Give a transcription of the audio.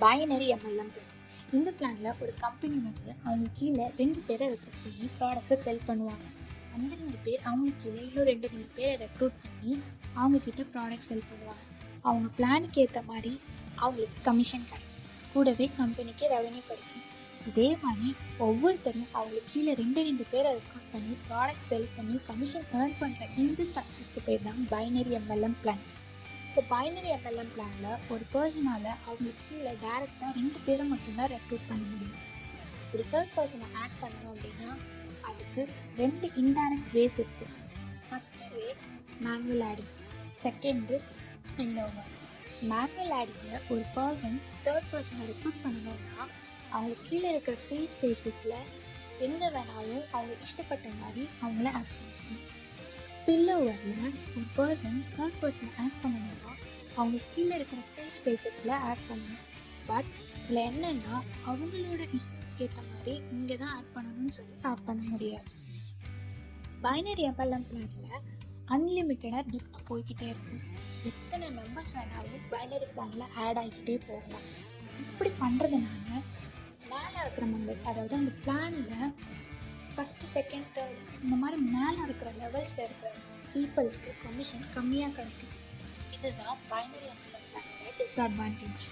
Binary MLM plan. இந்த பிளான்ல ஒரு கம்பெனி வந்து அவங்க கீழே 2 பேரை ரெக்ரூட் பண்ணி ப்ராடக்ட்டை செல் பண்ணுவாங்க. அந்த 2 பேர் அவங்க கீழே இன்னும் 2 பேரை ரெக்ரூட் பண்ணி அவங்க கிட்ட ப்ராடக்ட் செல் பண்ணுவாங்க. அவங்க பிளானுக்கு ஏற்ற மாதிரி அவங்களுக்கு கமிஷன் கிடைக்கும், கூடவே கம்பெனிக்கு ரெவன்யூ கிடைக்கும். இதே மாதிரி ஒவ்வொருத்தரும் அவங்களுக்கு கீழே 2 பேரை ரெக்ரூட் பண்ணி ப்ராடக்ட் செல் பண்ணி கமிஷன் ஏர்ன் பண்ணுற இந்த ஸ்ட்ரக்சருக்கு பேர் தான் பைனரி எம்எல்எம் பிளான். இப்போ பைனரி எம்எல்எம் பிளானில் ஒரு பர்சனால் அவங்களுக்கு கீழே டேரெக்டாக 2 பேரை மட்டும்தான் ரெக்ரூட் பண்ண முடியும். இப்படி தேர்ட் பர்சனை ஆட் பண்ணணும் அப்படின்னா அதுக்கு 2 இன்டைரக்ட் வேஸ் இருக்குது. First way manual adding, second spillover. Manual ஆடிங்கில் ஒரு பர்சன் தேர்ட் பர்சனை ரெக்ரூட் பண்ணணும்னா அவங்க கீழே இருக்கிற ஃப்ரீ ஸ்பேஸஸில் எங்கே வேணாலும் அவங்க இஷ்டப்பட்ட மாதிரி அவங்கள ஆட் பண்ணணும். ஸ்பில்ஓவரில் ஒரு பர்சன் தேர்ட் பர்சனை ஆட் பண்ணணும்னா அவங்க கீழே இருக்கிற ஃப்ரீ ஸ்பேஸஸில் ஆட் பண்ணணும். பட் இதில் என்னென்னா அவங்களோட இஷ்டத்துக்கு ஏற்ற மாதிரி இங்கே தான் ஆட் பண்ணணும்னு சொல்லி ஆட் பண்ண முடியாது. பைனரி எம்எல்எம் பிளானில் அன்லிமிட்டடாக டெப்த் போய்கிட்டே இருக்கும். எத்தனை மெம்பர்ஸ் வேணாலும் பைனரி பிளானில் ஆட் ஆகிக்கிட்டே போகலாம். இப்படி பண்ணுறதுனால மேலே இருக்கிற மெம்பர்ஸ், அதாவது அந்த பிளானில் ஃபஸ்ட்டு செகண்ட் தேர்ட் இந்த மாதிரி மேலே இருக்கிற லெவல்ஸில் இருக்கிற பீப்புள்ஸ்க்கு கமிஷன் கம்மியாக கிடைக்கும். இதுதான் பைனரி எம்எல்எம் பிளானோட டிஸ்அட்வான்டேஜ்.